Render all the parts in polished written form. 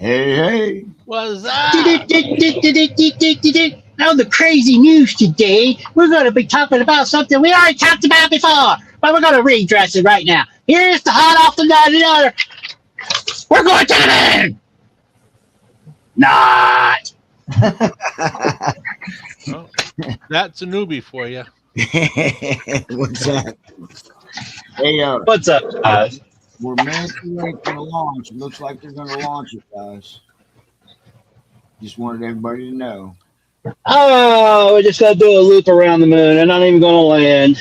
Hey. What's up? Now the crazy news today, we're going to be talking about something we already talked about before, but we're going to redress it right now. Here's the hot off the nut. We're going to the moon. Not. Oh, that's a newbie for you. What's that? Hey, What's up, guys? we're minutes away from the launch. It looks like they're going to launch it, guys. Just wanted everybody to know. Oh, we're just going to do a loop around the moon. They're not even going to land.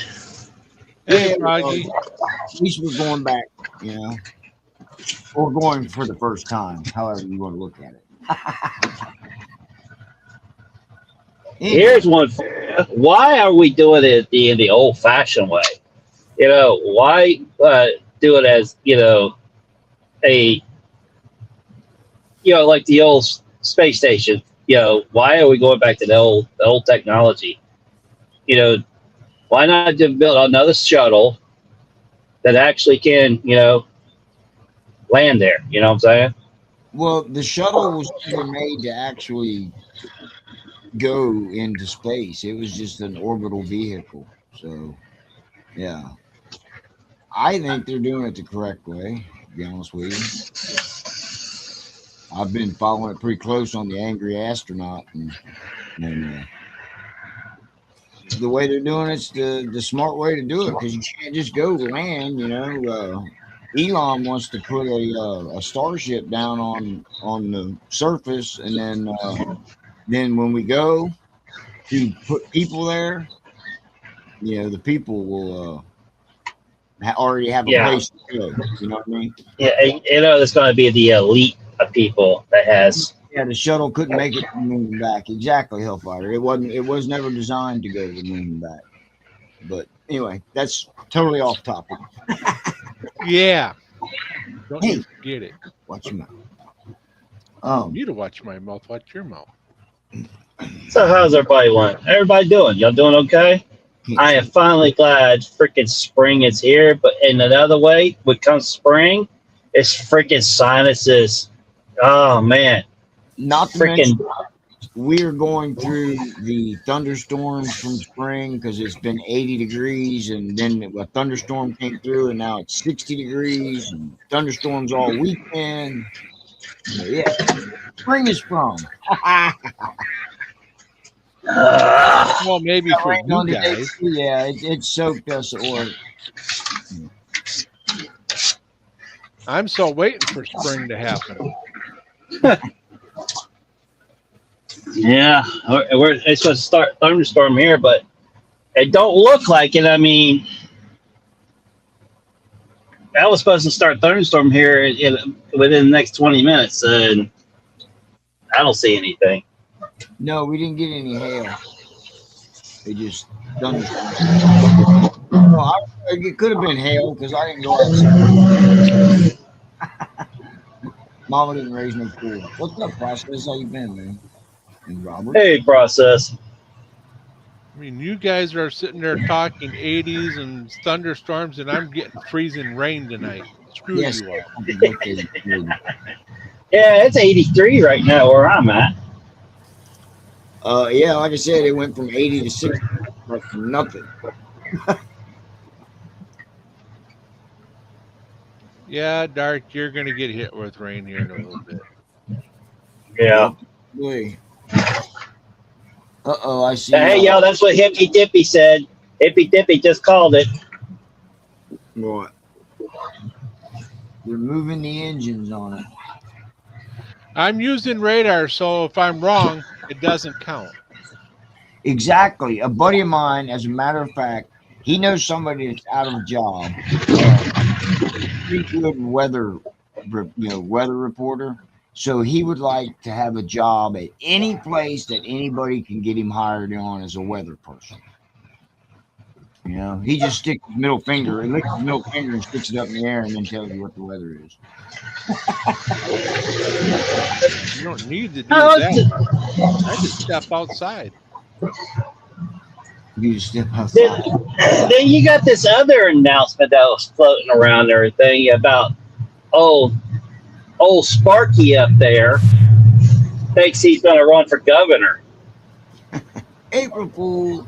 Hey, Yeah, Froggy. At least we're going back, you know. Or going for the first time, however you want to look at it. Here's one for you. Why are we doing it the old-fashioned way? You know, why do it as, like the old space station? Why are we going back to the old technology? Why not just build another shuttle that actually can, land there? You know what I'm saying? Well, the shuttle was never made to actually go into space. It was just an orbital vehicle. So, yeah. I think they're doing it the correct way, to be honest with you. I've been following it pretty close on the Angry Astronaut, and the way they're doing it's the smart way to do it, because you can't just go land. Elon wants to put a starship down on the surface, and then when we go to put people there, the people will already have a place to go. You know what I mean? Yeah, there's going to be the elite of people that has. Yeah, the shuttle couldn't make it to the moon and back. Exactly, Hellfire. It was never designed to go to the moon and back. But anyway, that's totally off topic. Yeah. Don't you forget it. Watch your mouth. You to watch my mouth. Watch your mouth. So how's everybody doing? Y'all doing okay? I am finally glad freaking spring is here, but in another way, when comes spring, it's freaking sinuses. Oh man. Not to freaking mention, we're going through the thunderstorms from spring because it's been 80 degrees, and then a thunderstorm came through, and now it's 60 degrees, and thunderstorms all weekend. But yeah, spring is sprung. Well, maybe for you guys. Yeah, it soaked us at work. I'm still waiting for spring to happen. Yeah, it's supposed to start thunderstorm here, but it don't look like it. I mean, that was supposed to start thunderstorm here within the next 20 minutes, and I don't see anything. No, we didn't get any hail. It just thunderstorm. Well, it could have been hail because I didn't go outside. Mama didn't raise no food. What's up, Process? How you been, man? And Robert? Hey, Process. I mean, you guys are sitting there talking 80s and thunderstorms, and I'm getting freezing rain tonight. Screw you all. Yeah, it's 83 right now where I'm at. Yeah, like I said, it went from 80 to 60, like from nothing. Yeah, Dark, you're going to get hit with rain here in a little bit. Yeah. Boy. Uh-oh, I see. Hey, yo, that's what Hippy Dippy said. Hippy Dippy just called it. What? They're moving the engines on it. I'm using radar, so if I'm wrong, it doesn't count. Exactly. A buddy of mine, as a matter of fact, he knows somebody that's out of a job. Pretty good weather reporter. So he would like to have a job at any place that anybody can get him hired on as a weather person. He just sticks his middle finger and licks his middle finger and sticks it up in the air and then tells you what the weather is. You don't need to do that. I just step outside. You just step outside. Then you got this other announcement that was floating around and everything about, old Sparky up there thinks he's going to run for governor. April Fool.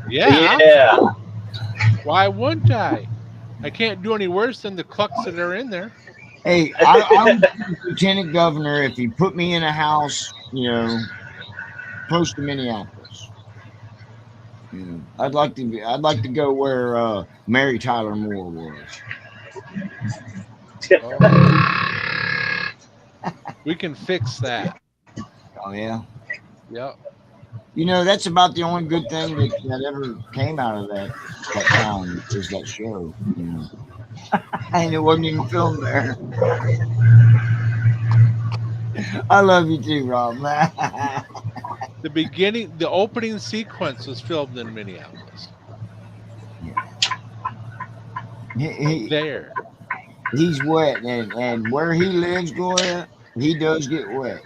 Yeah. Yeah. Why wouldn't I? I can't do any worse than the clucks that are in there. Hey, I would be lieutenant governor if he put me in a house, close to Minneapolis. I'd like to go where Mary Tyler Moore was. We can fix that. Oh yeah. Yep. That's about the only good thing that ever came out of that town is that show. And it wasn't even filmed there. I love you too, Rob. The opening sequence was filmed in Minneapolis. There. He's wet, and where he lives, Gloria, he does get wet.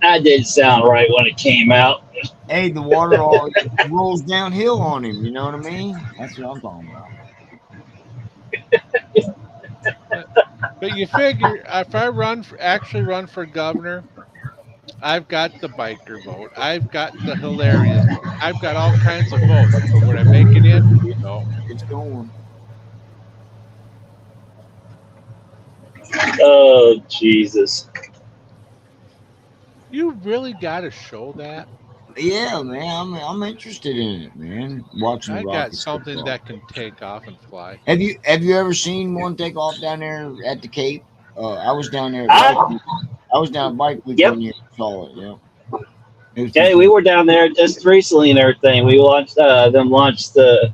That didn't sound right when it came out. Hey, the water all rolls downhill on him. You know what I mean? That's what I'm talking about. But you figure if I actually run for governor, I've got the biker vote. I've got the hilarious vote. I've got all kinds of votes. But would I make it in? No. It's going. Oh, Jesus. You really got to show that. Yeah, man. I'm interested in it, man. Watching. I got rockets something take that off. can take off and fly. Have you ever seen one take off down there at the Cape? I was down there. Ah. I was down at Bike Week Yep. when you saw it. Yeah. Okay, we were down there just recently and everything. We launched the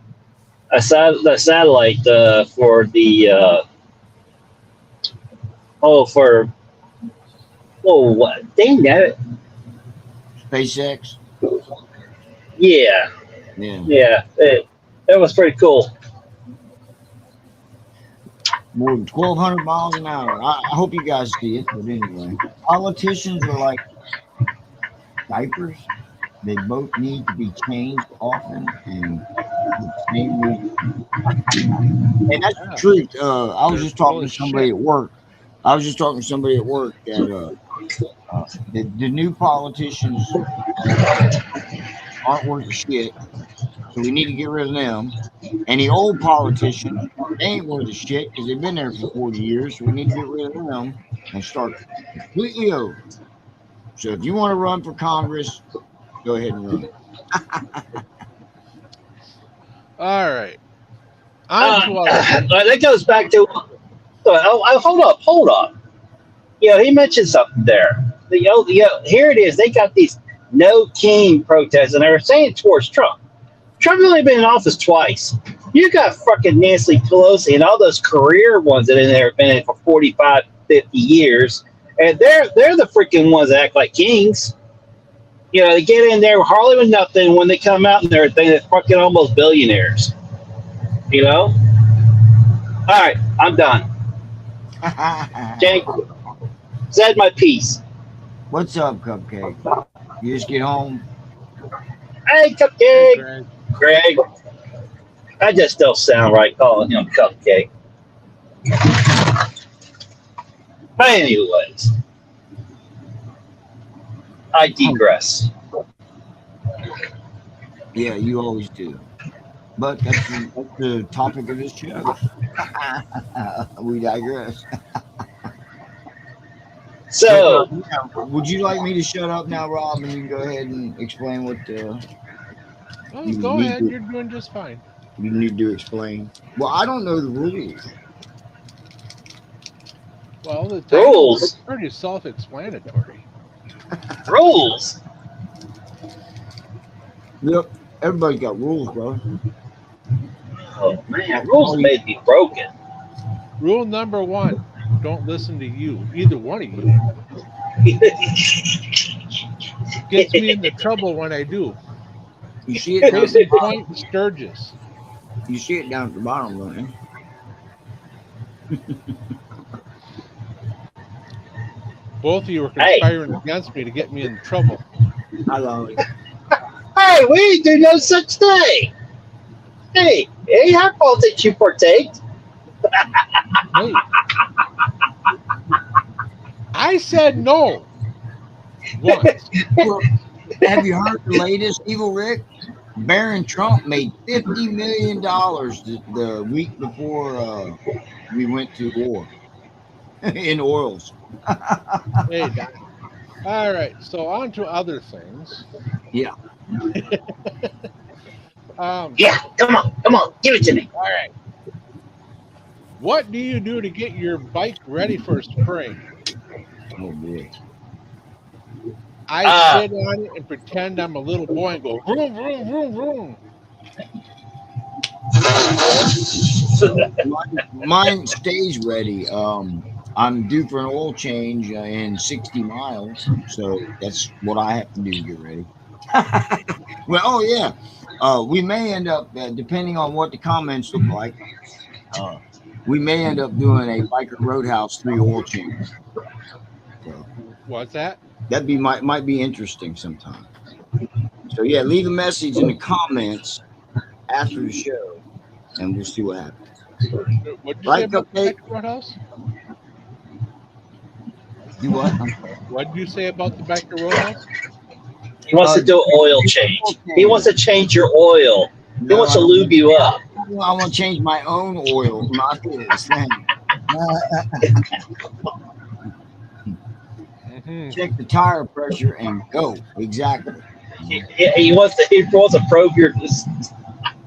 satellite for the what? Dang it. SpaceX. Yeah, Yeah. That was pretty cool. More than 1,200 miles an hour. I hope you guys see it, but anyway. Politicians are like diapers. They both need to be changed often. And that's the truth. I was just talking to somebody at work. That the new politicians aren't worth a shit. So we need to get rid of them. And the old politicians, they ain't worth a shit because they've been there for 40 years. So we need to get rid of them and start completely over. So if you want to run for Congress, go ahead and run. All right. That goes back to. Hold up. He mentioned something there. Here it is. They got these no king protests, and they were saying towards Trump. Trump's only been in office twice. You got fucking Nancy Pelosi and all those career ones that have been in for 45, 50 years, and they're the freaking ones that act like kings. They get in there hardly with nothing. When they come out and everything, they're fucking almost billionaires. All right, I'm done. Jake, said my piece. What's up, Cupcake? You just get home? Hey, Cupcake. Greg. I just don't sound right calling him Cupcake. But anyways, I digress. Yeah, you always do. But that's the topic of this show. We digress. So, would you like me to shut up now, Rob, and you can go ahead and explain what go ahead. You're doing just fine. You need to explain. Well, I don't know the rules. Well, the rules is pretty self-explanatory. Rules. Yep, everybody's got rules, bro. Oh man, rules may be broken. Rule number 1: don't listen to you, either one of you. Gets me into trouble when I do. You see it down Case in point, Sturgis. You see it down at the bottom, Ryan. Both of you were conspiring against me to get me in trouble. I love it. Hey, we ain't do no such thing. Hey, it ain't our fault that you partaked. Hey, I said no once. Well, have you heard the latest, Evil Rick? Barron Trump made $50 million the week before we went to war in oils. Hey, Don. All right, so on to other things. Yeah. Yeah, come on, give it to me. All right. What do you do to get your bike ready for spring? Oh boy. I sit on it and pretend I'm a little boy and go vroom, vroom, vroom, vroom. Mine stays ready. I'm due for an oil change in 60 miles, so that's what I have to do to get ready. Well, oh yeah, we may end up, depending on what the comments look like, we may end up doing a Biker Roadhouse 3 oil change. So What's that? that might be interesting sometime. So yeah, leave a message in the comments after the show, and we'll see what happens. What did you say Right, about the Cupcake? Biker Roadhouse? You what? What did you say about the Biker Roadhouse? He wants to do an oil change. He wants to change your oil. He wants to lube you up. I want to change my own oil, not his. Check the tire pressure and go. Exactly. He wants to probe your.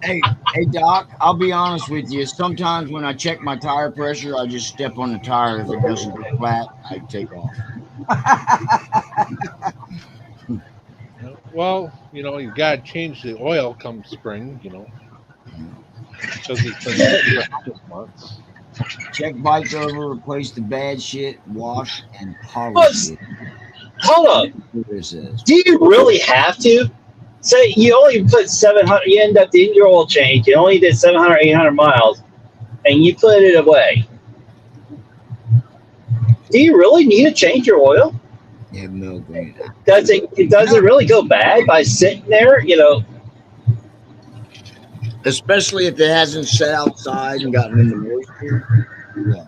Hey, Doc, I'll be honest with you. Sometimes when I check my tire pressure, I just step on the tire. If it doesn't get flat, I take off. Well, you got to change the oil come spring, because it's been sitting for 6 months. Check bike over, replace the bad shit, wash, and polish What? it. Hold up. This is. Do you really have to? Say you only put 700. You end up doing your oil change. You only did 700, 800 miles, and you put it away. Do you really need to change your oil? Yeah, no green. Does it really go bad by sitting there? Especially if it hasn't set outside and gotten into moisture. Yeah,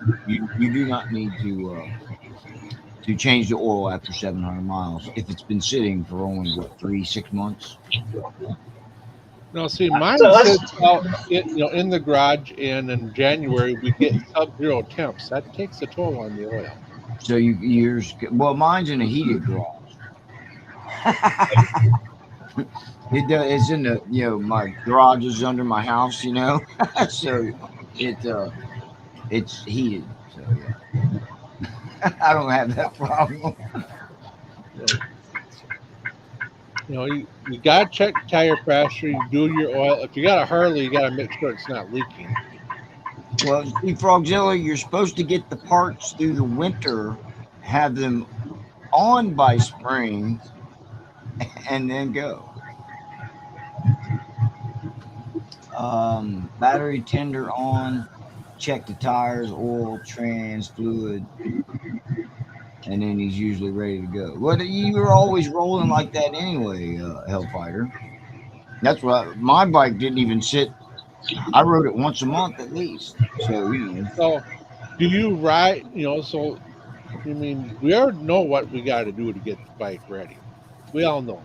you do not need to change the oil after 700 miles if it's been sitting for only 3-6 months. No, see, mine So sits out, in the garage, and in January we get sub-zero temps. That takes a toll on the oil. So mine's in a heated garage. It's in the my garage is under my house, so it's heated. So yeah. I don't have that problem. You got to check tire pressure. You do your oil. If you got a Harley, you got to make sure it's not leaking. Well, see, Frogzilla, you're supposed to get the parts through the winter, have them on by spring, and then go. Battery tender on, check the tires, oil, trans, fluid, and then he's usually ready to go. Well, you were always rolling like that anyway, Hellfighter. That's what my bike didn't even sit. I rode it once a month at least. So So, do you ride? So, we already know what we got to do to get the bike ready. We all know.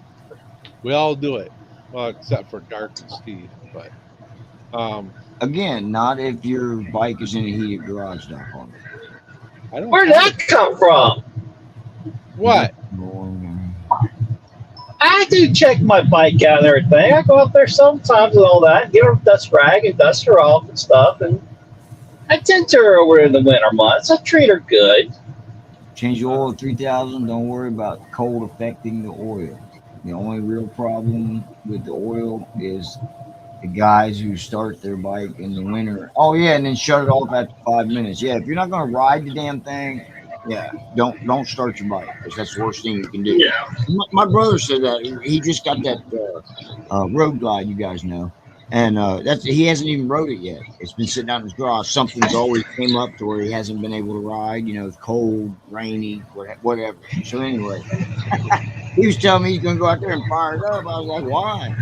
We all do it. Well, except for Dark and Steve, but. Again, not if your bike is in a heated garage, Doc. Where'd that come from? What? I do check my bike out and everything. I go up there sometimes and all that, get her dust rag and dust her off and stuff, and I tend to her over in the winter months. I treat her good. Change the oil at 3,000. Don't worry about cold affecting the oil. The only real problem with the oil is the guys who start their bike in the winter. Oh yeah, and then shut it off after 5 minutes. Yeah, if you're not going to ride the damn thing, yeah, don't start your bike because that's the worst thing you can do. Yeah. My brother said that he just got that Road Glide, you guys know, and he hasn't even rode it yet. It's been sitting out in his garage. Something's always came up to where he hasn't been able to ride. It's cold, rainy, whatever. So anyway, he was telling me he's going to go out there and fire it up. I was like, why?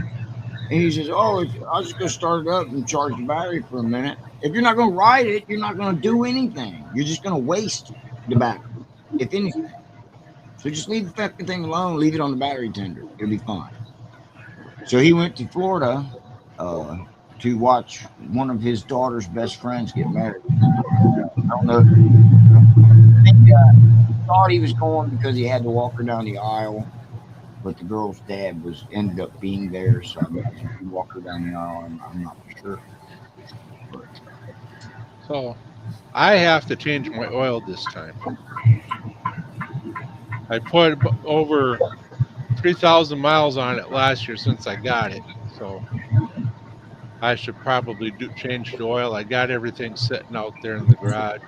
And he says, I was just going to start it up and charge the battery for a minute. If you're not going to ride it, you're not going to do anything. You're just going to waste the battery, if anything. So just leave the fucking thing alone. Leave it on the battery tender. It'll be fine. So he went to Florida to watch one of his daughter's best friends get married. I don't know. I think he thought he was going because he had to walk her down the aisle, but the girl's dad ended up being there, so I imagine he walked her down the aisle. I'm not for sure. So I have to change my oil this time. I put over 3,000 miles on it last year since I got it, so I should probably change the oil. I got everything sitting out there in the garage.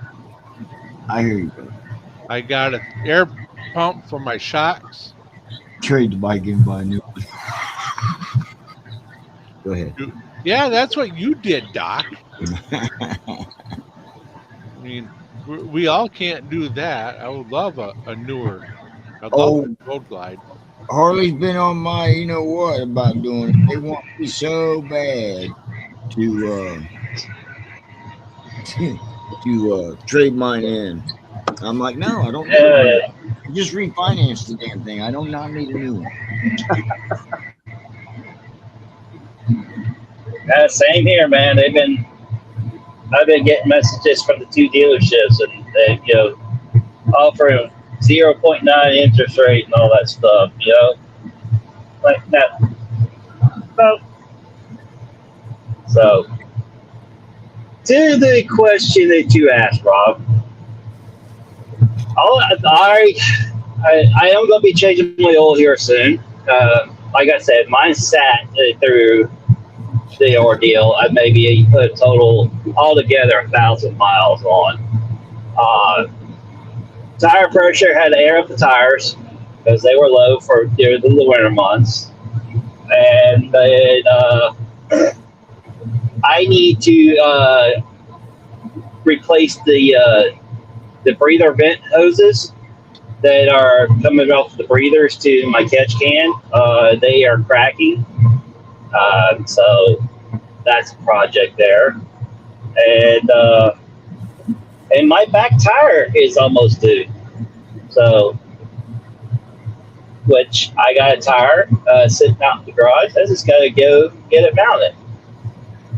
I hear you, brother. I got an air pump for my shocks. Trade the bike and buy a new one. Go ahead. Yeah, that's what you did, Doc. I mean, we all can't do that. I would love a newer. I'd love a Road Glide. Harley's been on my, you know what, about doing it. They want me so bad to trade mine in. I'm like, no, I don't need it. Just refinance the damn thing. I do not need a new one. Same here, man. I've been getting messages from the two dealerships, and they, offering 0.9 interest rate and all that stuff, like that. So, to the question that you asked, Rob, I am going to be changing my oil here soon. Like I said, mine sat through the ordeal. I maybe put a total altogether 1,000 miles on. Tire pressure had to air up the tires because they were low during the winter months, and then I need to replace the breather vent hoses that are coming off the breathers to my catch can. They are cracking, so that's a project there. And my back tire is almost due. So, which I got a tire sitting out in the garage. I just got to go get it mounted.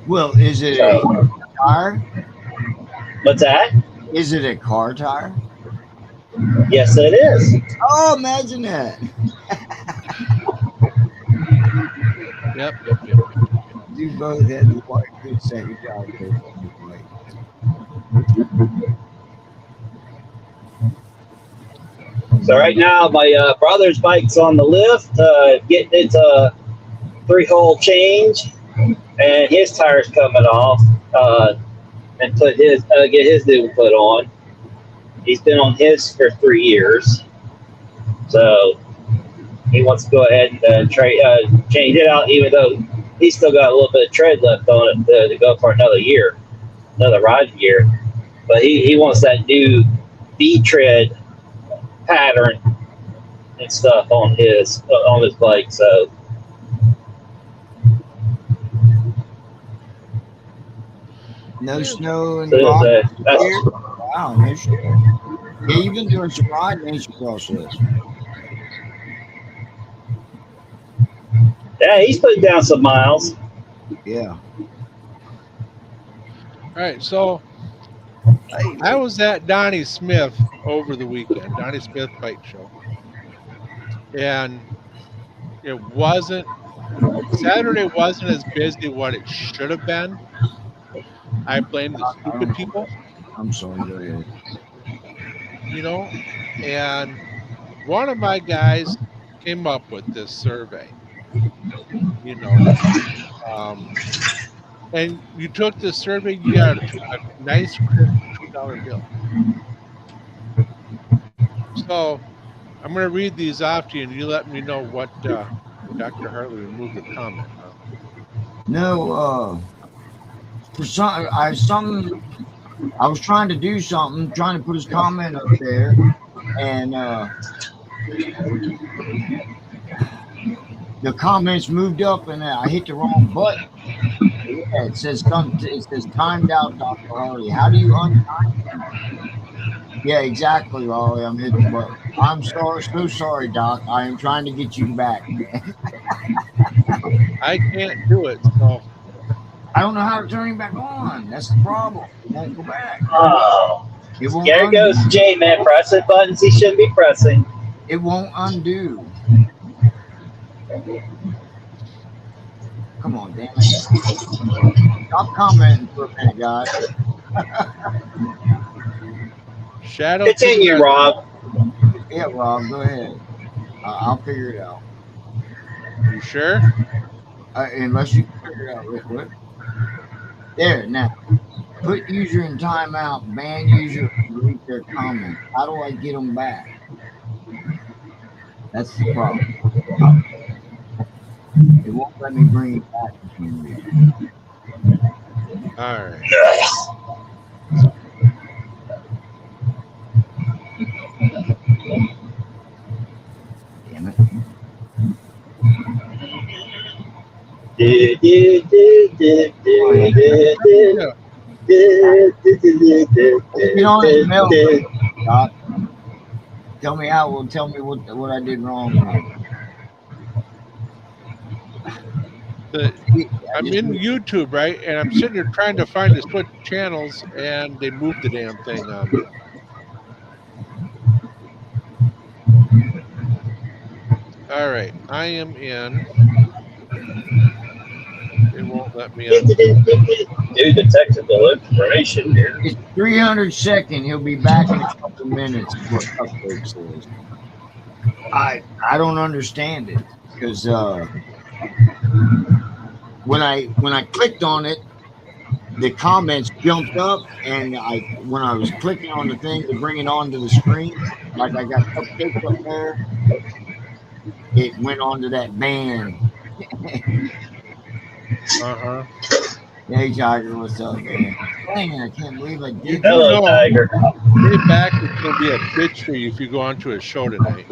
Well, is it a tire? What's that? Is it a car tire? Yes, it is. Oh, imagine that. Yep. You both had the white good second job. So right now, my brother's bike's on the lift, getting its 3-hole change, and his tire's coming off, and get his new one put on. He's been on his for 3 years, so he wants to go ahead and change it out, even though he's still got a little bit of tread left on it to go for another riding year. But he wants that new V-tread pattern and stuff on his bike. So no snow and so rock. that's Wow, no snow. Yeah, you've been doing some riding, ain't you, Process? yeah, he's putting down some miles. Yeah. All right, so I was at Donnie Smith over the weekend, Donnie Smith Bike Show, and Saturday wasn't as busy what it should have been. I blame the stupid people. I'm sorry, go ahead. And one of my guys came up with this survey, and you took this survey, you got a nice $2 bill. So I'm going to read these off to you, and you let me know what Dr. Hartley removed the comment. No, for I was trying to do something, trying to put his comment up there, and the comments moved up, and I hit the wrong button. Yeah, it says timed out, Dr. Harley. How do you untime him? Yeah, exactly, Harley. I'm hitting the button. I'm so sorry, Doc. I am trying to get you back, man. I can't do it. So I don't know how to turn him back on. That's the problem. It won't go back. Oh, It won't there undo. goes J-Man pressing buttons he shouldn't be pressing. It won't undo. Come on, damn it. Stop commenting for a minute, guys. Shadow. Continue, Rob. Yeah, Rob, go ahead. I'll figure it out. You sure? Unless you can figure it out real quick. There, now. Put user in timeout, ban user, delete their comment. How do I get them back? That's the problem. It won't let me bring it back for some reason. All right. Damn it. Get on his mail, Doc. Tell me what I did wrong. I'm in YouTube, right? And I'm sitting here trying to find the switch channels, and they moved the damn thing on me. All right, I am in. It won't let me on. Dude, the technical information here. It's 300-second. He'll be back in a couple minutes. Is what upload says. I don't understand it because when I clicked on it, the comments jumped up, and when I was clicking on the thing to bring it onto the screen, like I got cupcakes up there, it went onto that band. Hey, Tiger, what's up, man? Dang, I can't believe I did. Hello, Tiger. Stay back. It's gonna be a bitch for you if you go onto a show tonight.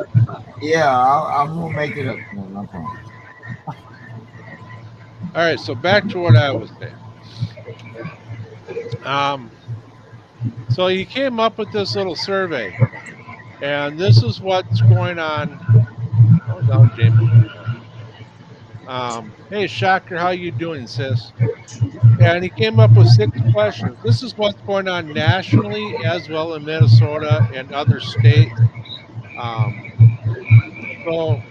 Yeah, I'm gonna make it up. No problem. All right, so back to what I was saying. So he came up with this little survey, and this is what's going on. Oh no, Jamie. Hey, Shocker, how you doing, sis? And he came up with 6 questions. This is what's going on nationally as well in Minnesota and other states. So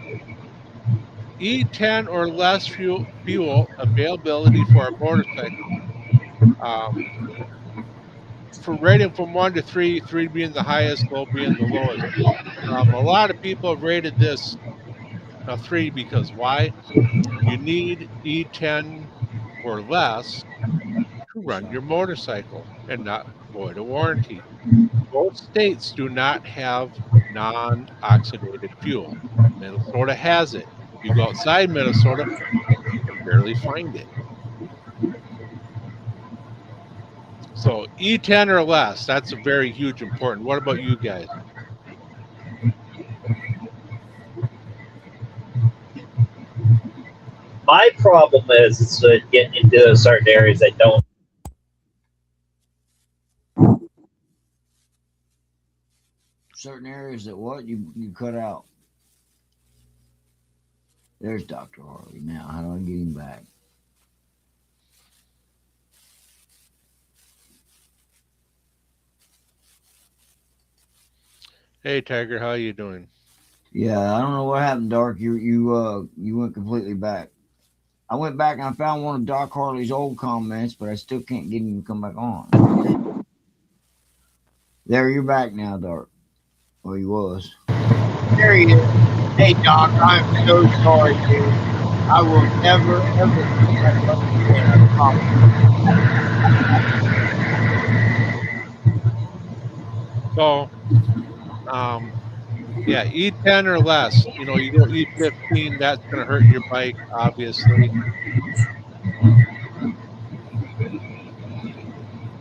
E10 or less fuel availability for a motorcycle. For rating from 1 to 3, 3 being the highest, low being the lowest. A lot of people have rated this a 3 because why? You need E10 or less to run your motorcycle and not void a warranty. Both states do not have non-oxidated fuel. Minnesota has it. If you go outside Minnesota, you can barely find it. So E10 or less, that's a very huge important. What about you guys? My problem is that getting into certain areas that don't. Certain areas that what you cut out. There's Dr. Harley. Now, how do I get him back? Hey, Tiger, how you doing? Yeah, I don't know what happened, Dark. You went completely back. I went back and I found one of Doc Harley's old comments, but I still can't get him to come back on. There, you're back now, Dark. Well, he was. There he is. Hey, Doc, I'm so sorry, dude. I will never, ever put that button again. I promise. So, yeah, E10 or less. You know, you go E15, that's going to hurt your bike, obviously.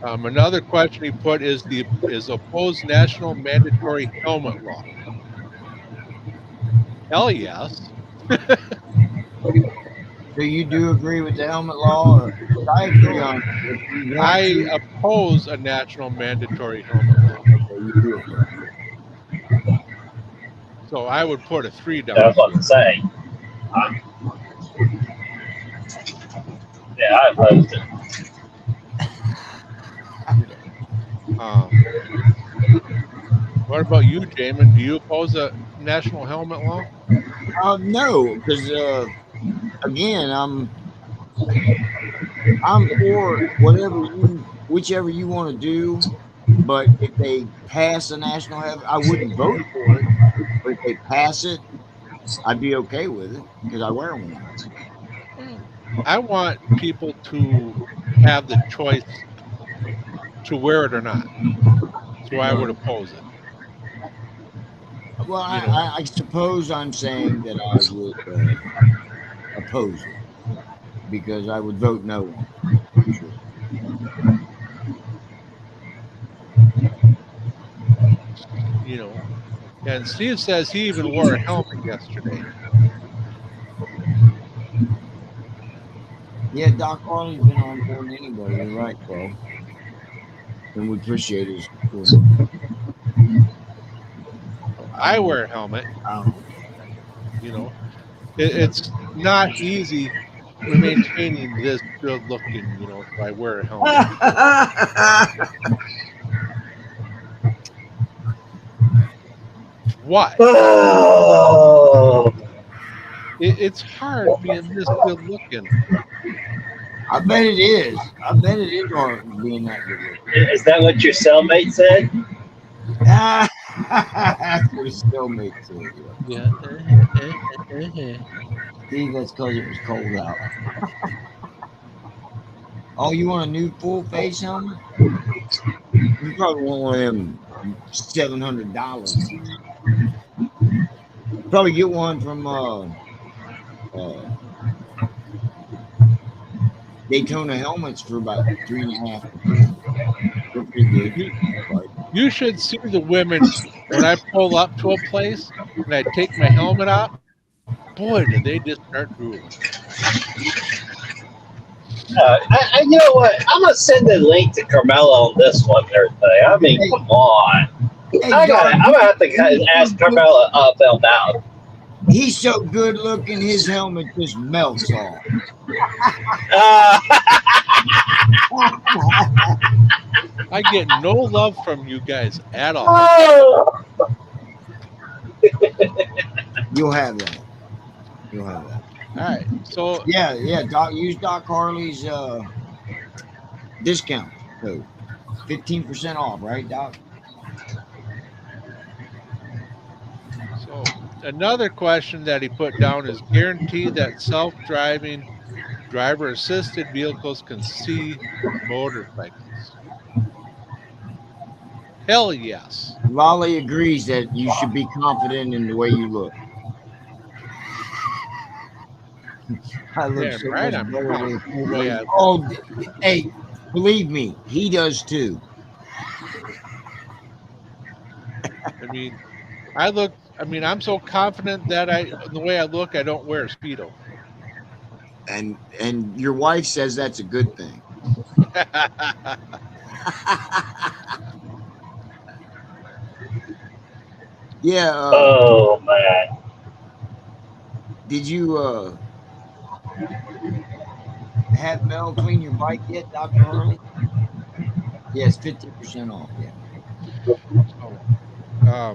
Another question he put is opposed national mandatory helmet law. Hell yes. The So you do agree with the helmet law? Or, I agree on if you want I to. oppose a national mandatory helmet law. Okay, you do. So I would put a 3 down. I was about to say. Yeah, I opposed it. What about you, Jamin? Do you oppose a national helmet law? No, because again, I'm for whichever you want to do. But if they pass a national heaven, I wouldn't vote for it. But if they pass it, I'd be okay with it because I wear one. I want people to have the choice to wear it or not. So I would oppose it. Well, You know. I suppose I'm saying that I would oppose it because I would vote no on it. Sure. You know. And Steve says he even wore a helmet yesterday. Yeah, Doc Harley's been on board anyway. You're right, Paul. And we appreciate his support. I wear a helmet. You know, it's not easy maintaining this good looking. You know, if I wear a helmet. What? Oh, It's hard being this good looking. I bet it is. I bet it is hard being that good looking. is that what your cellmate said? That's what his cellmate said. Yeah. See, that's because it was cold out. Oh, you want a new full face helmet? You probably want one of them $700. Probably get one from Daytona Helmets for about $3.50. They're pretty good. You should see the women when I pull up to a place and I take my helmet off. Boy, do they just start drooling. I you know what? I'm gonna send the link to Carmelo on this one and everything. I mean, come on. Hey, I'm gonna have to ask Carmelo about. He's so good looking, his helmet just melts off. I get no love from you guys at all. Oh. You'll have that. You'll have that. All right. So Yeah. Doc, use Doc Harley's discount code. 15% off, right, Doc? So another question that he put down is guarantee that self-driving driver-assisted vehicles can see motorcycles. Hell yes. Lolly agrees that you should be confident in the way you look. I look Damn so right much I'm better confident than- the way I- Oh, hey, believe me, he does too. I'm so confident that the way I look, I don't wear a Speedo. And your wife says that's a good thing. Yeah. Oh man. Did you have Mel clean your bike yet, Dr. Harley? Yes, 50% off. Yeah.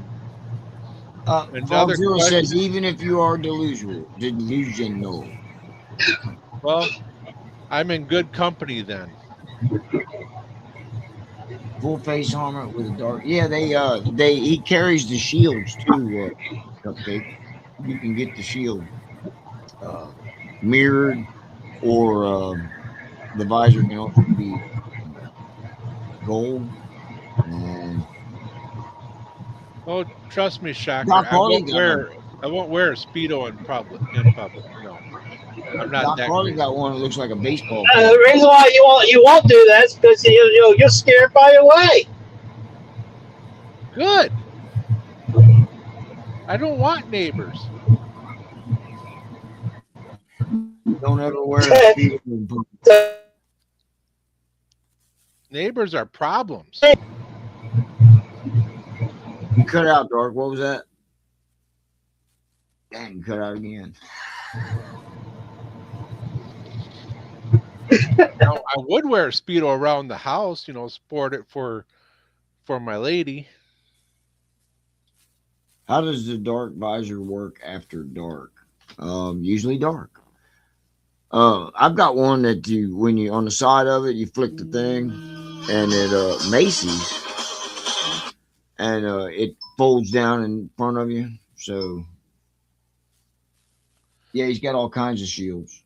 Another Frogzilla question. says even if you are delusional. Well, I'm in good company then. Full face armor with a dark. Yeah, he carries the shields too. Cupcake. You can get the shield mirrored, or the visor can also be gold. And Oh, trust me, Shocker. Doc I Harley won't wear a Speedo in public. No, I'm not Doc that Harley crazy. got one that looks like a baseball. The reason why you won't do that is because you're scared by your way. Good. I don't want neighbors. Don't ever wear a speedo in public. Neighbors are problems. You cut out, Dark. What was that? Dang, you cut out again. Now, I would wear a speedo around the house, sport it for my lady. How does the dark visor work after dark? Usually dark. I've got one that when you on the side of it, you flick the thing, and it Macy's, and it folds down in front of you. So yeah, he's got all kinds of shields.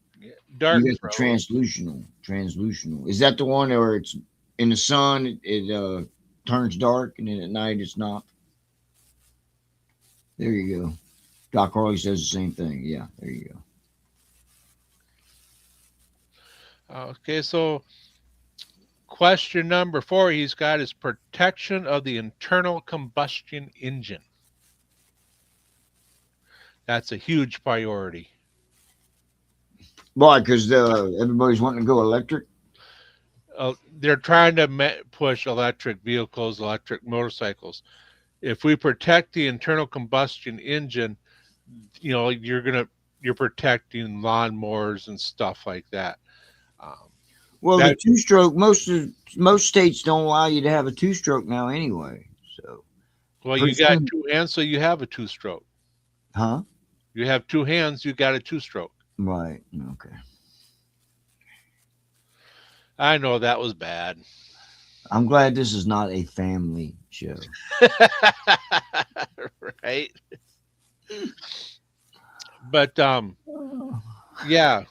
Dark You got the throw. translutional. Is that the one where it's in the sun it turns dark and then at night it's not? There you go. Doc Harley says the same thing. Yeah, there you go. Okay, so question number 4 he's got is protection of the internal combustion engine. That's a huge priority. Why? Because everybody's wanting to go electric. They're trying to push electric vehicles, electric motorcycles. If we protect the internal combustion engine, you're protecting lawnmowers and stuff like that. Well, the two-stroke, most states don't allow you to have a two-stroke now anyway. So, well, you got two hands, so you have a two-stroke. Huh? You have two hands, you got a two-stroke. Right. Okay. I know that was bad. I'm glad this is not a family show. Right? But yeah,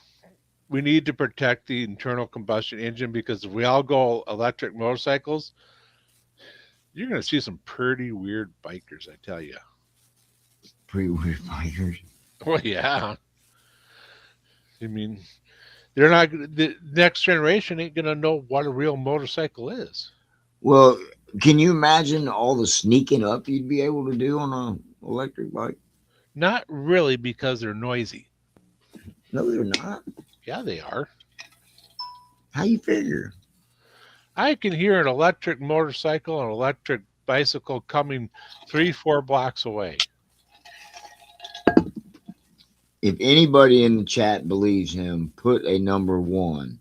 we need to protect the internal combustion engine because if we all go electric motorcycles, you're going to see some pretty weird bikers, I tell you. Pretty weird bikers. Well, yeah. I mean, they're not. The next generation ain't going to know what a real motorcycle is. Well, can you imagine all the sneaking up you'd be able to do on an electric bike? Not really, because they're noisy. No, they're not. Yeah, they are. How you figure? I can hear an electric motorcycle and electric bicycle coming 3-4 blocks away. If anybody in the chat believes him, put a number 1.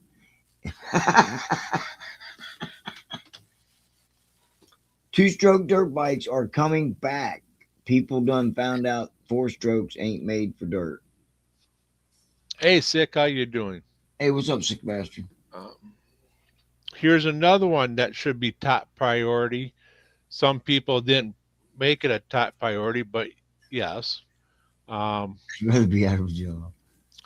Two-stroke dirt bikes are coming back. People done found out 4 strokes ain't made for dirt. Hey, Sick, how you doing? Hey, what's up, Sick Bastard? Here's another one that should be top priority. Some people didn't make it a top priority, but yes. I'd rather be out of a job.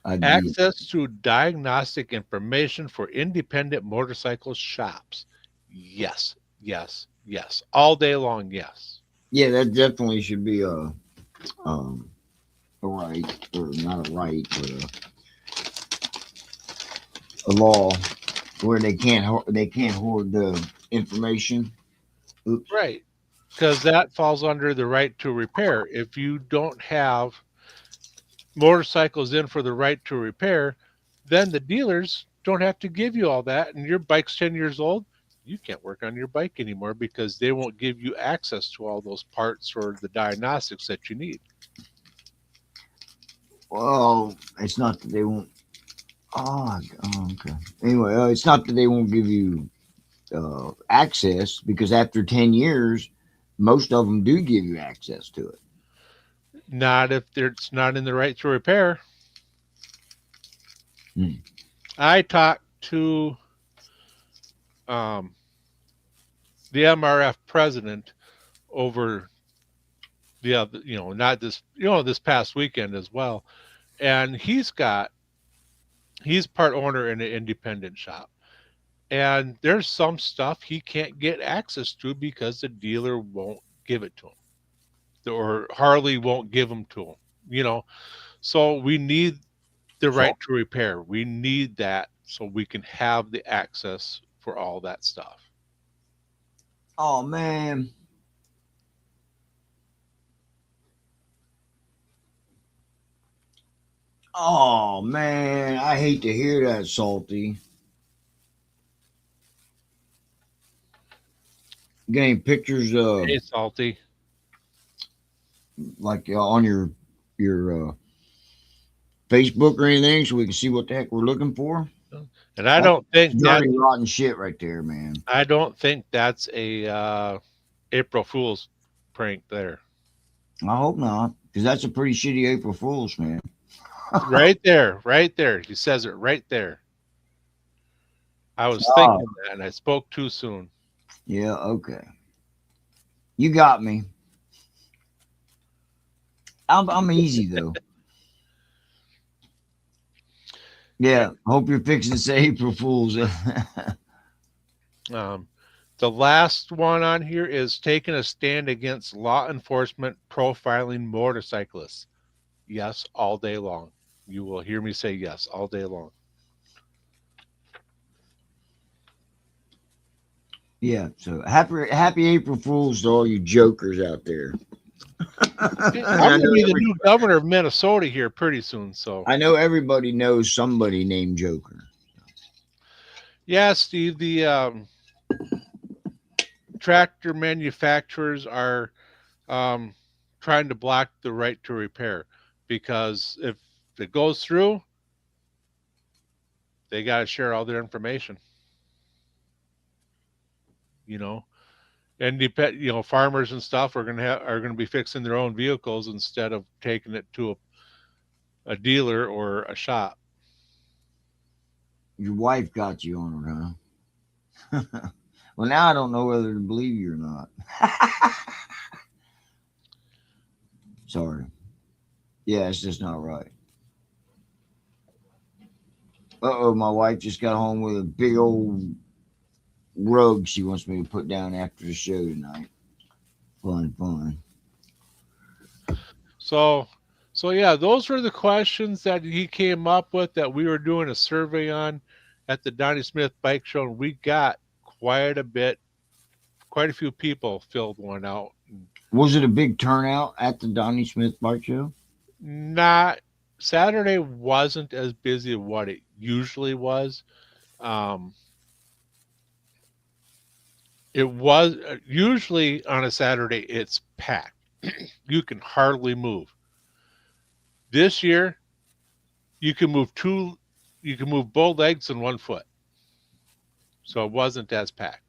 Access to diagnostic information for independent motorcycle shops. Yes, yes, yes. All day long, yes. Yeah, that definitely should be a right, or not a right, but a law where they can't hoard the information. Oops. Right, because that falls under the right to repair. If you don't have motorcycles in for the right to repair, then the dealers don't have to give you all that, and your bike's 10 years old, you can't work on your bike anymore because they won't give you access to all those parts or the diagnostics that you need. Well, it's not that they won't. Oh, okay. Anyway, it's not that they won't give you access, because after 10 years, most of them do give you access to it. Not if it's not in the right to repair. I talked to the MRF president over this past weekend as well, and he's part owner in an independent shop, and there's some stuff he can't get access to because the dealer won't give it to him, or Harley won't give them to him. So we need the right to repair. We need that so we can have the access for all that stuff. Oh man. Oh man, I hate to hear that, Salty. Got any pictures Hey, Salty. like on your Facebook or anything so we can see what the heck we're looking for? And I don't think that Dirty rotten shit right there, man. I don't think that's a April Fool's prank there. I hope not, because that's a pretty shitty April Fool's, man. Right there, right there. He says it right there. I was thinking that, and I spoke too soon. Yeah, okay. You got me. I'm easy though. Yeah, hope you're fixing to say April Fools. The last one on here is taking a stand against law enforcement profiling motorcyclists. Yes, all day long. You will hear me say yes all day long. Yeah, so happy April Fools to all you jokers out there. I'm going to be the new governor of Minnesota here pretty soon. So I know everybody knows somebody named Joker. yeah, Steve, the tractor manufacturers are trying to block the right to repair because if it goes through, they got to share all their information. You know, and farmers and stuff are going to be fixing their own vehicles instead of taking it to a dealer or a shop. Your wife got you on her, huh? Well, now I don't know whether to believe you or not. Sorry. Yeah, it's just not right. Uh-oh, my wife just got home with a big old rug she wants me to put down after the show tonight. Fun. So yeah, those were the questions that he came up with that we were doing a survey on at the Donnie Smith Bike Show, and we got quite a few people filled one out. Was it a big turnout at the Donnie Smith Bike Show? Not Saturday wasn't as busy as what it usually was. It was usually on a Saturday it's packed. You can hardly move. This year, you can move both legs and 1 foot. So it wasn't as packed.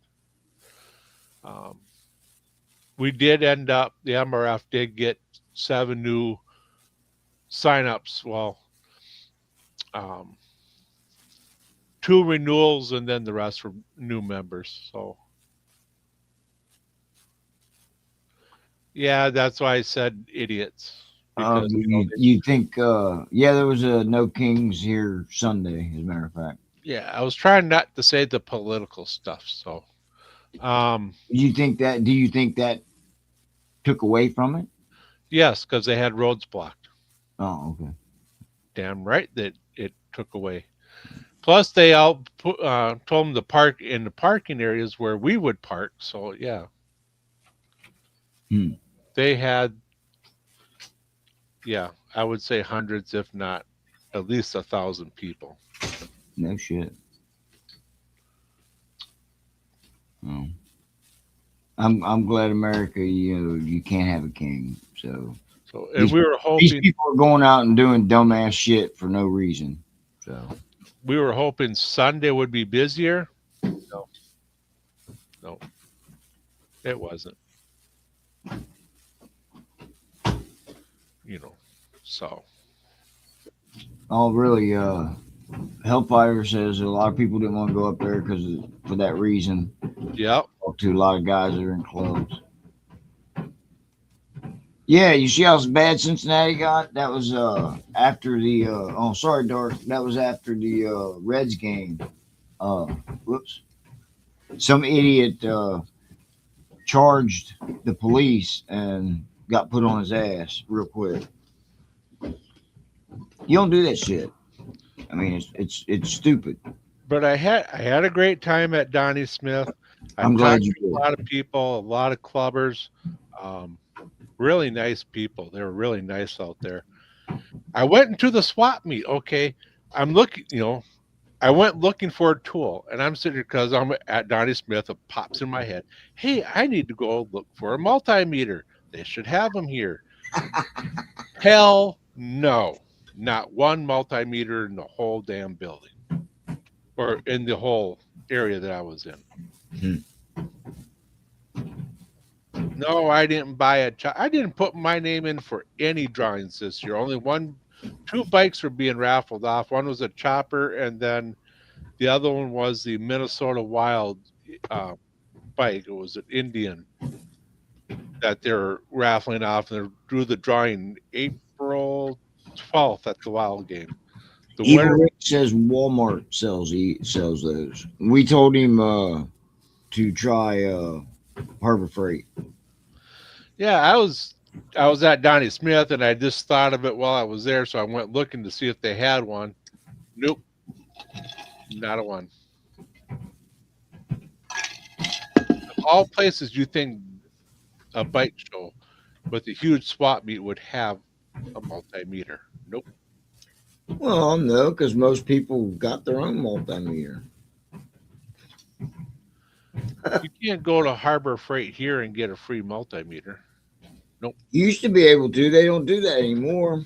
We did end up, the MRF did get 7 new signups. Well, 2 renewals and then the rest were new members. So yeah, that's why I said idiots. Because, you think there was a No Kings here Sunday, as a matter of fact. Yeah, I was trying not to say the political stuff. So do you think that took away from it? Yes, because they had roads blocked. Oh, okay. Damn right that it took away. Plus, they told them to park in the parking areas where we would park. So yeah, they had, I would say hundreds, if not at least 1,000 people. No shit. Oh. I'm glad America, you can't have a king. So and we were hoping these people are going out and doing dumbass shit for no reason. So we were hoping Sunday would be busier. No, it wasn't. So. Oh, really? Hellfire says a lot of people didn't want to go up there for that reason. Yep. Talked to a lot of guys that are in clubs. Yeah, you see how bad Cincinnati got? That was after the sorry, Dark. That was after the Reds game. Whoops. Some idiot charged the police and got put on his ass real quick. You don't do that shit. I mean, it's stupid. But I had a great time at Donnie Smith. I'm glad you did. A lot of people, a lot of clubbers, really nice people. They were really nice out there. I went into the swap meet. Okay, I'm looking. I went looking for a tool, and I'm sitting here because I'm at Donnie Smith. It pops in my head. Hey, I need to go look for a multimeter. They should have them here. Hell no, not one multimeter in the whole damn building, or in the whole area that I was in. No, I didn't buy I didn't put my name in for any drawings this year. Only two bikes were being raffled off. One was a chopper, and then the other one was the Minnesota Wild bike. It was an Indian that they're raffling off, and they drew the drawing April 12th at the Wild game. The Evil winner Rick says Walmart sells those. We told him to try Harbor Freight. Yeah, I was at Donnie Smith, and I just thought of it while I was there, so I went looking to see if they had one. Nope, not a one. Of all places you think a bike show with a huge swap meet would have a multimeter. Nope. Well, no, because most people got their own multimeter. You can't go to Harbor Freight here and get a free multimeter. Nope. You used to be able to. They don't do that anymore.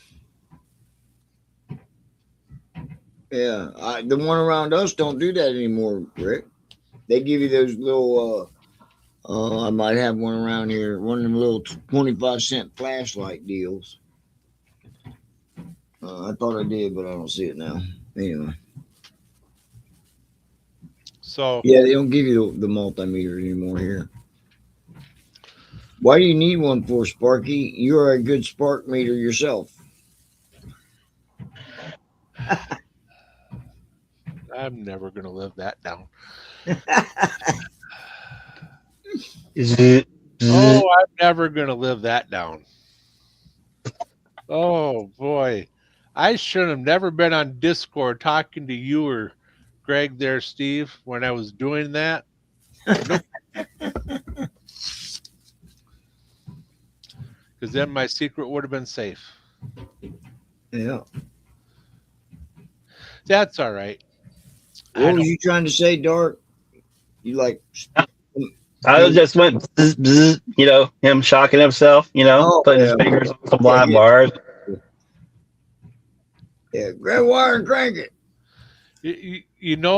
Yeah, the one around us don't do that anymore, Rick. They give you those little. I might have one around here. One of them little 25-cent flashlight deals. I thought I did, but I don't see it now. Anyway. So yeah, they don't give you the multimeter anymore here. Why do you need one for, Sparky? You are a good spark meter yourself. I'm never going to live that down. Oh, I'm never going to live that down. Oh, boy. I should have never been on Discord talking to you or Greg there, Steve, when I was doing that. Nope. Because then my secret would have been safe. Yeah. That's all right. What were you trying to say, Dark? You like... I just went, bzz, bzz, him shocking himself, putting his fingers on some blind bars. Yeah, grab wire and crank it.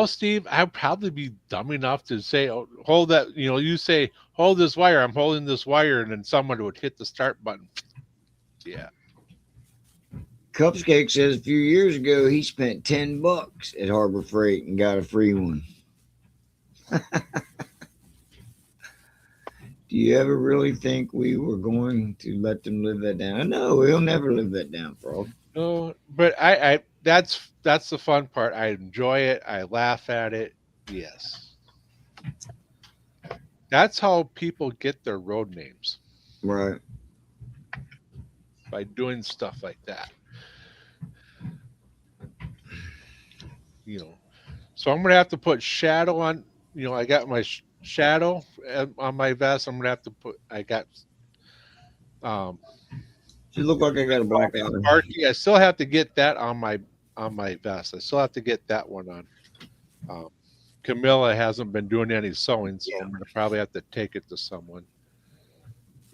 Steve, I'd probably be dumb enough to say, oh, hold that, you say, hold this wire, I'm holding this wire, and then someone would hit the start button. Yeah. Cupcake says a few years ago he spent $10 at Harbor Freight and got a free one. Do you ever really think we were going to let them live that down? No, we'll never live that down, Frog. No, but I that's the fun part. I enjoy it. I laugh at it. Yes. That's how people get their road names. Right. By doing stuff like that. So I'm going to have to put shadow on, I got my shadow on my vest. I'm going to have to put, you look like I got a black eye. Sparky, I still have to get that on my vest. I still have to get that one on. Camilla hasn't been doing any sewing, so I'm going to probably have to take it to someone.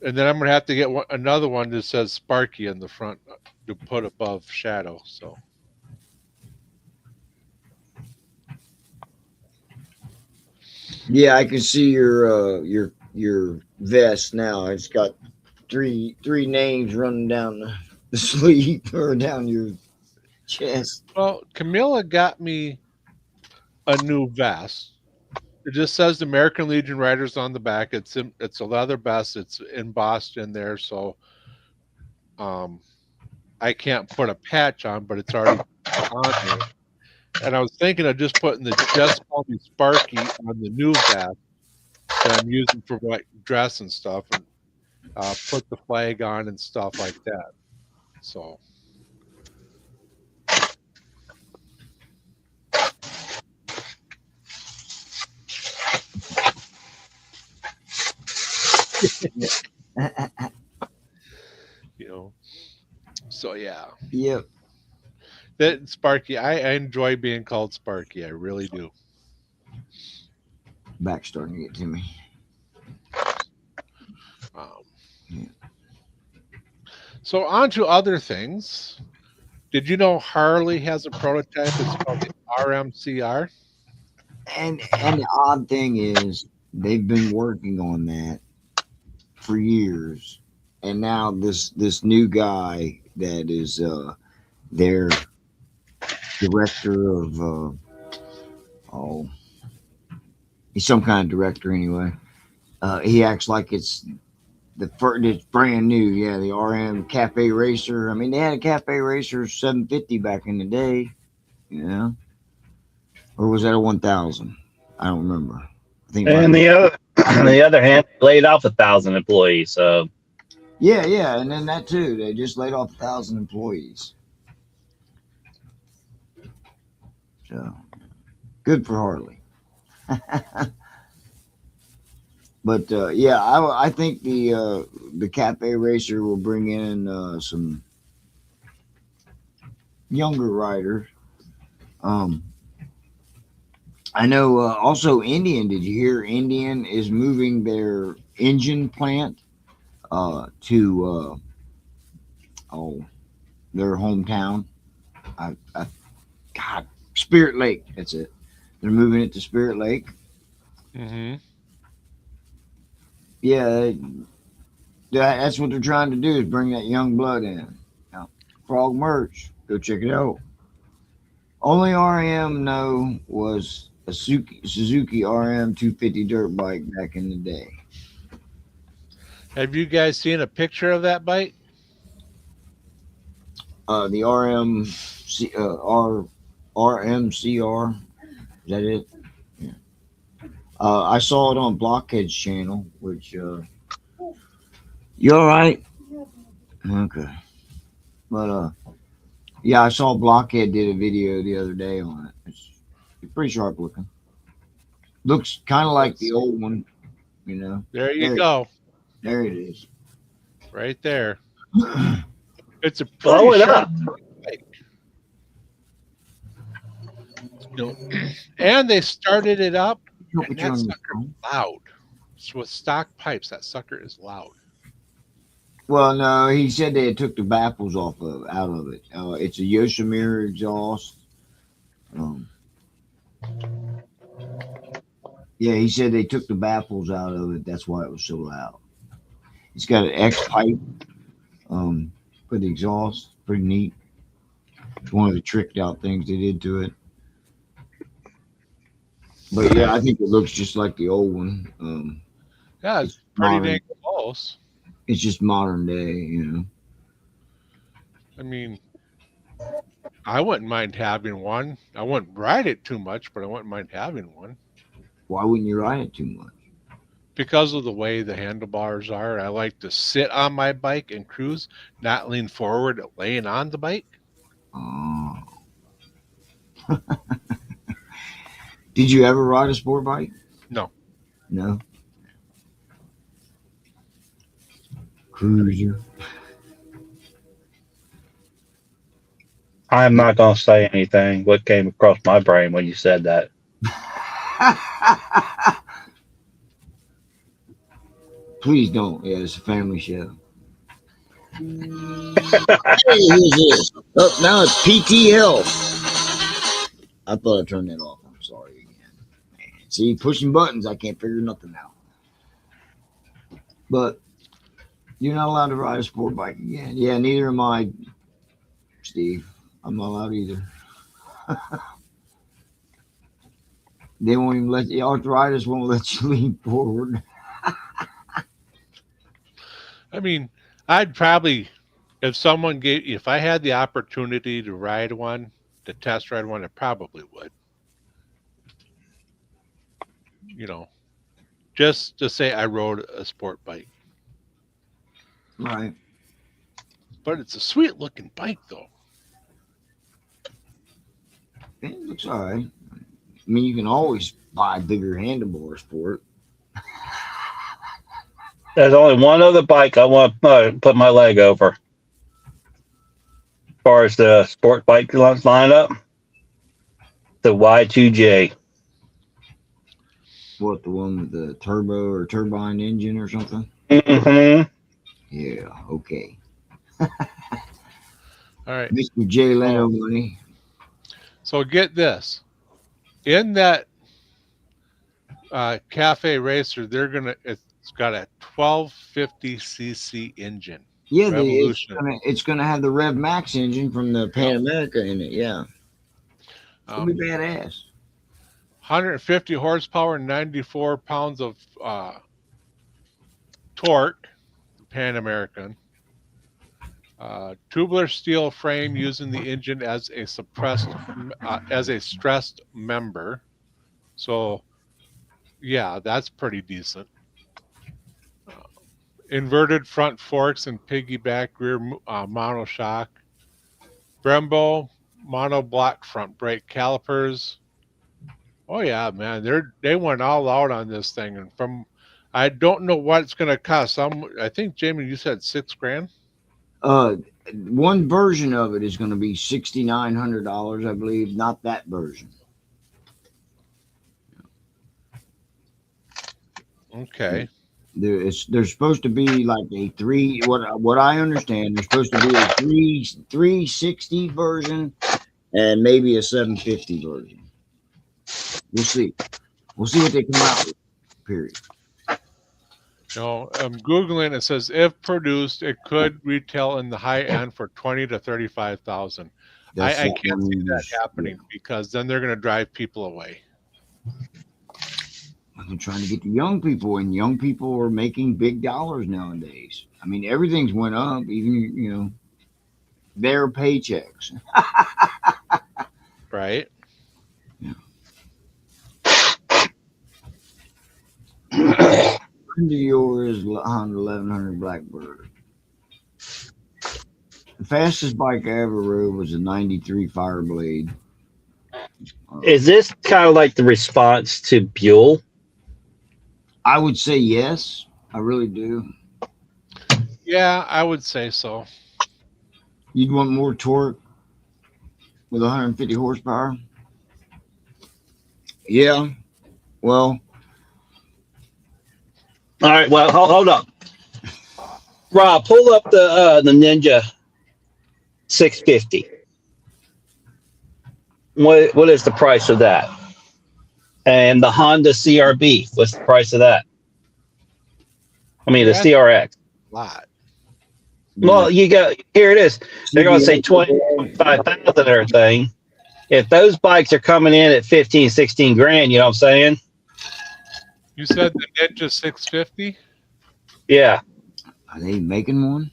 And then I'm going to have to get another one that says Sparky in the front to put above shadow. So. Yeah, I can see your vest now. It's got three names running down the sleeve or down your chest. Well, Camilla got me a new vest. It just says the American Legion Riders on the back. It's a leather vest. It's embossed in there, so I can't put a patch on, but it's already on there. And I was thinking of just putting the Just Call Me Sparky on the new vest that I'm using for like dress and stuff, and put the flag on and stuff like that. So. So yeah. Yep. That Sparky, I enjoy being called Sparky. I really do. Back starting to get to me. Um, Yeah. so on to other things. Did you know Harley has a prototype? It's called the RMCR. And the odd thing is, they've been working on that for years, and now this new guy that is their director of oh, he's some kind of director anyway. He acts like it's it's brand new. Yeah, the RM Cafe Racer. I mean, they had a Cafe Racer 750 back in the day, you know, or was that a 1000? I don't remember. I think it might And have on been. the other hand, laid off 1,000 employees. So Yeah, and then that too. They just laid off 1,000 employees. So good for Harley. But yeah, I think the Cafe Racer will bring in some younger riders. Um, I know also Indian. Did you hear Indian is moving their engine plant to oh their hometown? I God, Spirit Lake. That's it. They're moving it to Spirit Lake. Mm-hmm. Yeah, that's what they're trying to do is bring that young blood in. Now, Frog merch. Go check it out. Only RM know was a Suzuki RM 250 dirt bike back in the day. Have you guys seen a picture of that bike? The RMCR. Is that it? Yeah. I saw it on Blockhead's channel, which you all right? Okay. But yeah, I saw Blockhead did a video the other day on it. It's pretty sharp looking. Looks kind of like the old one, you know. There you There, go, there it is. right there. It's a blow pretty it sharp up. bike. You know, and they started it up, Don't and put you that on your sucker phone. loud. So with stock pipes, that sucker is loud. Well, no, he said they had took the baffles out of it. It's a Yosemite exhaust. Um, yeah, he said they took the baffles out of it. That's why it was so loud. It's got an X pipe for the exhaust. Pretty neat. It's one of the tricked out things they did to it. But yeah, I think it looks just like the old one. Yeah, It's it's pretty modern. dang close. It's just modern day, you know. I mean, I wouldn't mind having one. I wouldn't ride it too much, but I wouldn't mind having one Why wouldn't you ride it too much? because of the way the handlebars are. I like to sit on my bike and cruise, not lean forward, laying on the bike. Oh. Did you ever ride a sport bike? No, No. Cruiser. I'm not going to say anything. What came across my brain when you said that? Please don't. Yeah, it's a family show. Hey, who's this? Oh, now it's PT Health. I thought I turned that off. I'm sorry again. Man, see, pushing buttons, I can't figure nothing out. But you're not allowed to ride a sport bike again. Yeah, neither am I, Steve. I'm not allowed either. They won't even let the arthritis won't let you lean forward. I mean, I'd probably, if I had the opportunity to ride one, to test ride one, I probably would. You know, just to say I rode a sport bike. Right. But it's a sweet looking bike, though. It looks all right. I mean, you can always buy bigger handlebars for it. There's only one other bike I want to put my leg over. far as the sport bike lineup, the Y2J. What, the one with the turbo or turbine engine or something? Mm-hmm. Yeah, okay. All right. Mr. Jay Leno money. So get this. In that Cafe Racer, it's got a 1250cc engine. Yeah, Revolution. it's gonna have the Rev Max engine from the Pan America in it. Yeah, it's gonna be badass. 150 horsepower, 94 pounds of torque. Pan American. Tubular steel frame using the engine as a stressed member. So, yeah, that's pretty decent. Inverted front forks and piggyback rear monoshock. Brembo monoblock front brake calipers. Oh yeah, man, they went all out on this thing, and I don't know what it's going to cost. I think Jamie, you said $6,000. One version of it is going to be $6,900, I believe. Not that version. Okay. There's supposed to be like a three. What I understand, there's supposed to be a 360 version and maybe a 750 version. We'll see. We'll see what they come out with. Period. No, I'm Googling. It says if produced, it could retail in the high end for 20 to 35,000. I can't see that happening because then they're going to drive people away. I'm trying to get the young people, and young people are making big dollars nowadays. I mean, everything's went up, even their paychecks. Right. Under yours, Honda 1100 Blackbird. The fastest bike I ever rode was a 93 Fireblade. Is this kind of like the response to Buell? I would say yes. I really do. Yeah, I would say so. You'd want more torque with 150 horsepower? Yeah. Well. All right. Well, hold up. Rob, pull up the Ninja 650. What is the price of that? And the Honda CRB, what's the price of that? I mean, the CRX. A lot. Well, here it is. They're going to say 25,000 and everything. If those bikes are coming in at 15, 16 grand, you know what I'm saying? You said the Ninja 650? Yeah. Are they making one?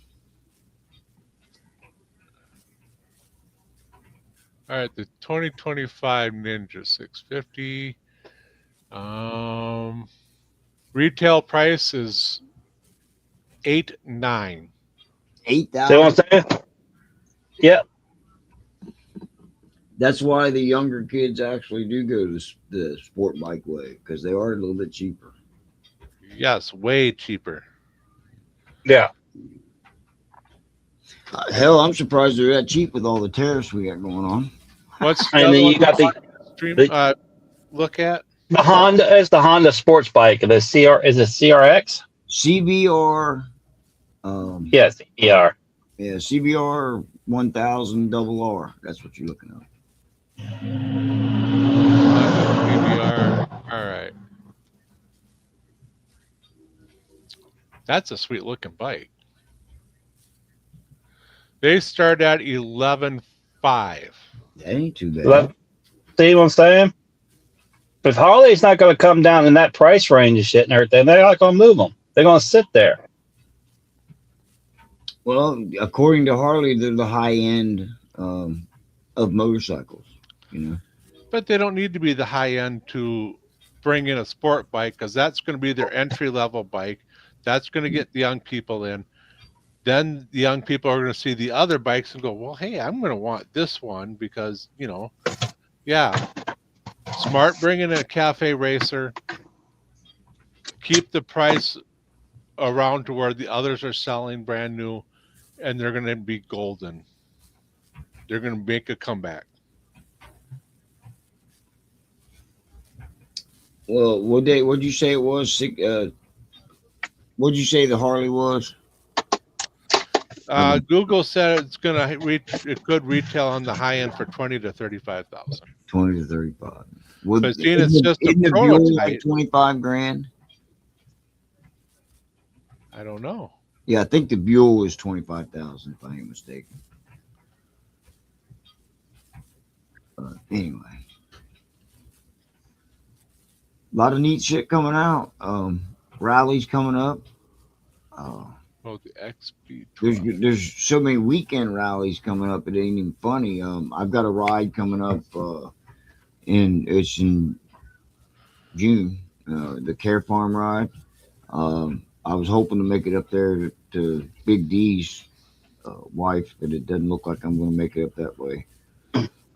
All right, the 2025 Ninja 650. Retail price is $8,900. $8,000. See what I'm saying? Yep. That's why the younger kids actually do go to the sport bike way, because they are a little bit cheaper. Yes, way cheaper. Yeah. Hell, I'm surprised they're that cheap with all the tariffs we got going on. What's the And other then one you got look at? the Honda is the Honda sports bike. The is it CRX? CBR. Yes, CBR. Yeah, CBR 1000 double R. That's what you're looking at. PBR. All right. That's a sweet looking bike. They start at 11.5. That ain't too bad. See what I'm saying? If Harley's not going to come down in that price range and shit and everything, they're not going to move them. They're going to sit there. Well, according to Harley, they're the high end of motorcycles, But they don't need to be the high end to bring in a sport bike, because that's going to be their entry level bike. That's going to get the young people in. Then the young people are going to see the other bikes and go, well, hey, I'm going to want this one because, yeah. Smart, bring in a Cafe Racer. Keep the price around to where the others are selling brand new, and they're going to be golden. They're going to make a comeback. Well, what'd you say it was? What'd you say the Harley was? Google said it's going to reach. It could retail on the high end for 20 to 35,000. 20 to 35. Well, But seeing it's just a isn't the Buell like prototype, 25 grand? I don't know. Yeah, I think the Buell is 25,000 if I ain't mistaken. Anyway, a lot of neat shit coming out. Rallies coming up. Oh, the XB. There's so many weekend rallies coming up. It ain't even funny. I've got a ride coming up. It's in June. The Care Farm ride. I was hoping to make it up there to Big D's wife, but it doesn't look like I'm going to make it up that way.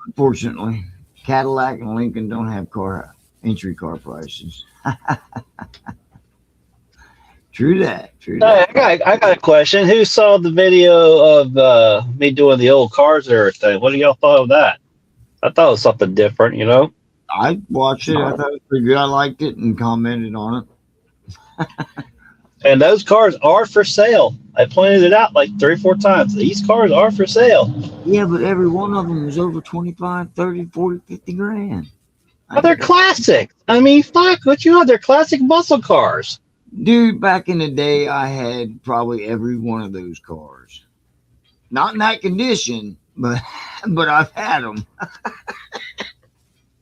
Unfortunately, Cadillac and Lincoln don't have entry car prices. True that. Hey, I got a question. Who saw the video of me doing the old cars and everything? What do y'all thought of that? I thought it was something different, you know? I watched it. I thought it was pretty good. I liked it and commented on it. And those cars are for sale. I pointed it out like 3 or 4 times. These cars are for sale. Yeah, but every one of them was over 25, 30, 40, 50 grand. But they're classic. I mean, fuck, what you have? They're classic muscle cars. Dude, back in the day, I had probably every one of those cars. Not in that condition, but I've had them.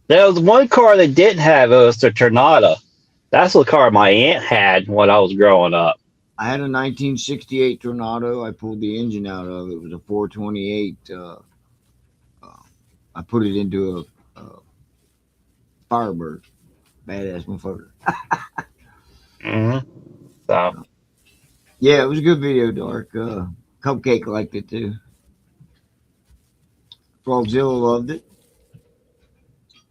There was one car they didn't have. It was the Tornado. That's the car my aunt had when I was growing up. I had a 1968 Tornado. I pulled the engine out of it. It was a 428. I put it into a Firebird. Badass motherfucker. Mm-hmm. So. Yeah, it was a good video, Dark. Cupcake liked it too. Frogzilla loved it.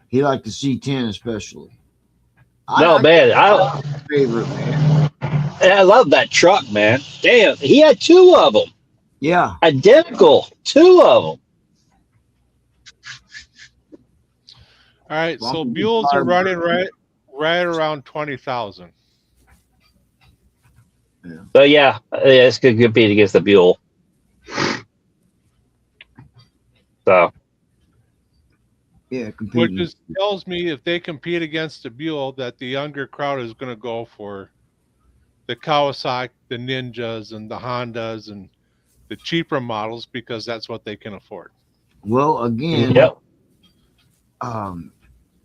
He liked the C10 especially. I Favorite, man. I love that truck, man. Damn, he had 2 of them. Yeah. Identical. 2 of them. All right, so Buells are running right around 20,000. Yeah. So yeah, it's good to compete against the Buell. So. Yeah, which just tells me if they compete against the Buell, that the younger crowd is going to go for the Kawasaki, the Ninjas, and the Hondas, and the cheaper models because that's what they can afford. Well, again, yep.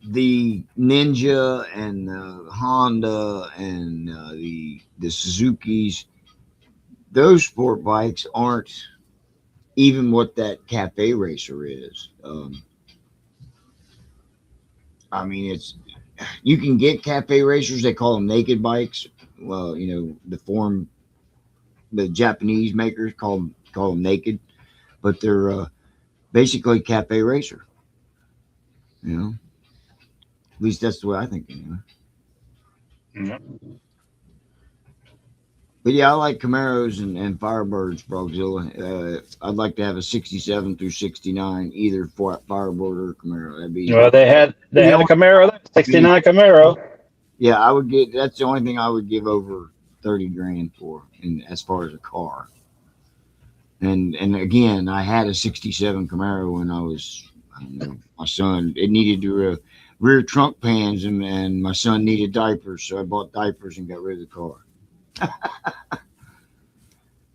The Ninja and the Honda and the Suzukis, those sport bikes aren't even what that Cafe Racer is. I mean, you can get Cafe Racers. They call them naked bikes. Well, you know, the Japanese makers call them naked, but they're basically Cafe Racer. You know, at least that's the way I think anyway. Mm-hmm. But yeah, I like Camaros and Firebirds, Frogzilla. I'd like to have a 67 through 69, either Firebird or Camaro. That'd be. Well, they had a Camaro, 69 Camaro. Yeah, I would get. That's the only thing I would give over 30 grand for, as far as a car. And again, I had a 67 Camaro when I was, I don't know, my son. It needed to rear trunk pans, and my son needed diapers, so I bought diapers and got rid of the car.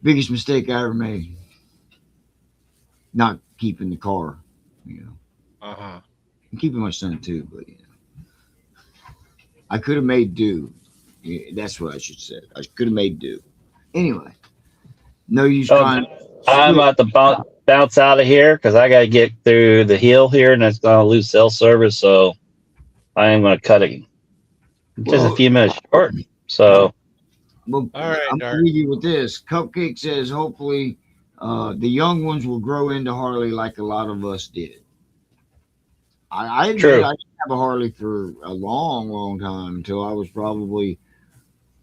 Biggest mistake I ever made. Not keeping the car, you know. And keeping my son too, but you know, I could have made do. Yeah, that's what I should say. I could have made do. Anyway, no use trying. I'm about to bounce out of here because I got to get through the hill here, and it's going to lose cell service. So I am going to cut it just a few minutes short. So. Well, all right, I'm going to leave you with this. Cupcake says, hopefully, the young ones will grow into Harley like a lot of us did. I admit I didn't have a Harley for a long, long time until I was probably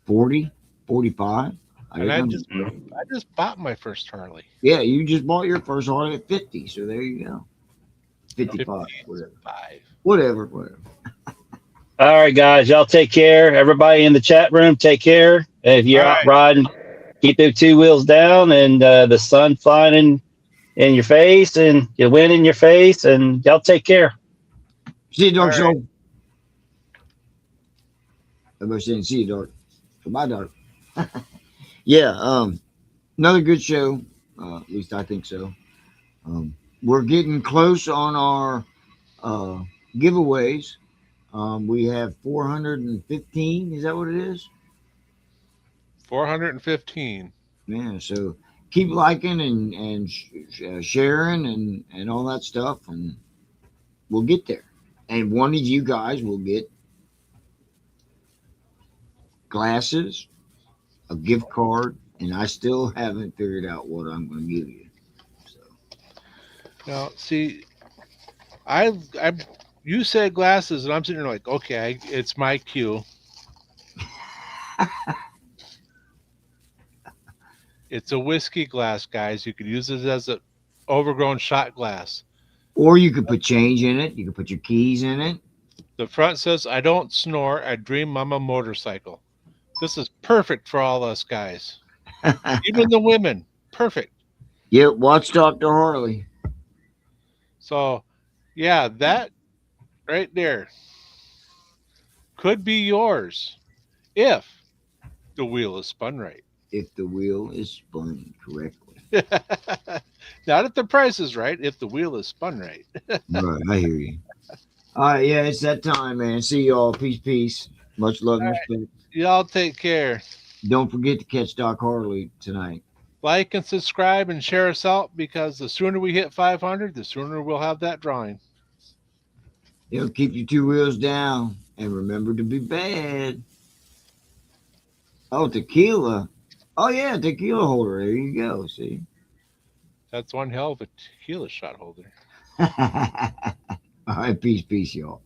40, 45. And I just Mhm. bought my first Harley. Yeah, you just bought your first Harley at 50, so there you go. 55, whatever. 55. Whatever. All right, guys, y'all take care. Everybody in the chat room, take care. If you're All out right. riding, keep the two wheels down and the sun flying in your face and the wind in your face. And y'all take care. See you, Dark All right. Soul. Everybody saying, see you, Dark. Goodbye, Dark. Yeah, another good show. At least I think so. We're getting close on our giveaways. We have 415. Is that what it is? 415. Yeah. So keep liking and sharing and all that stuff, and we'll get there. And one of you guys will get glasses, a gift card, and I still haven't figured out what I'm going to give you. So Now, see, you said glasses, and I'm sitting there like, okay, it's my cue. It's a whiskey glass, guys. You could use it as a overgrown shot glass. or you could put change in it. You could put your keys in it. The front says, I don't snore. I dream I'm a motorcycle. This is perfect for all us guys. Even the women. Perfect. Yep. Watch Dr. Harley. So, yeah, that right there could be yours if the wheel is spun right. If the wheel is spun correctly. Not if the price is right, if the wheel is spun right. Right, I hear you. All right, yeah, it's that time, man. See y'all. Peace. Much love and respect. Y'all take care. Don't forget to catch Doc Harley tonight. Like and subscribe and share us out because the sooner we hit 500, the sooner we'll have that drawing. Keep your two wheels down and remember to be bad. Oh, tequila. Oh, yeah, tequila holder. There you go. See? That's one hell of a tequila shot holder. All right, peace, y'all.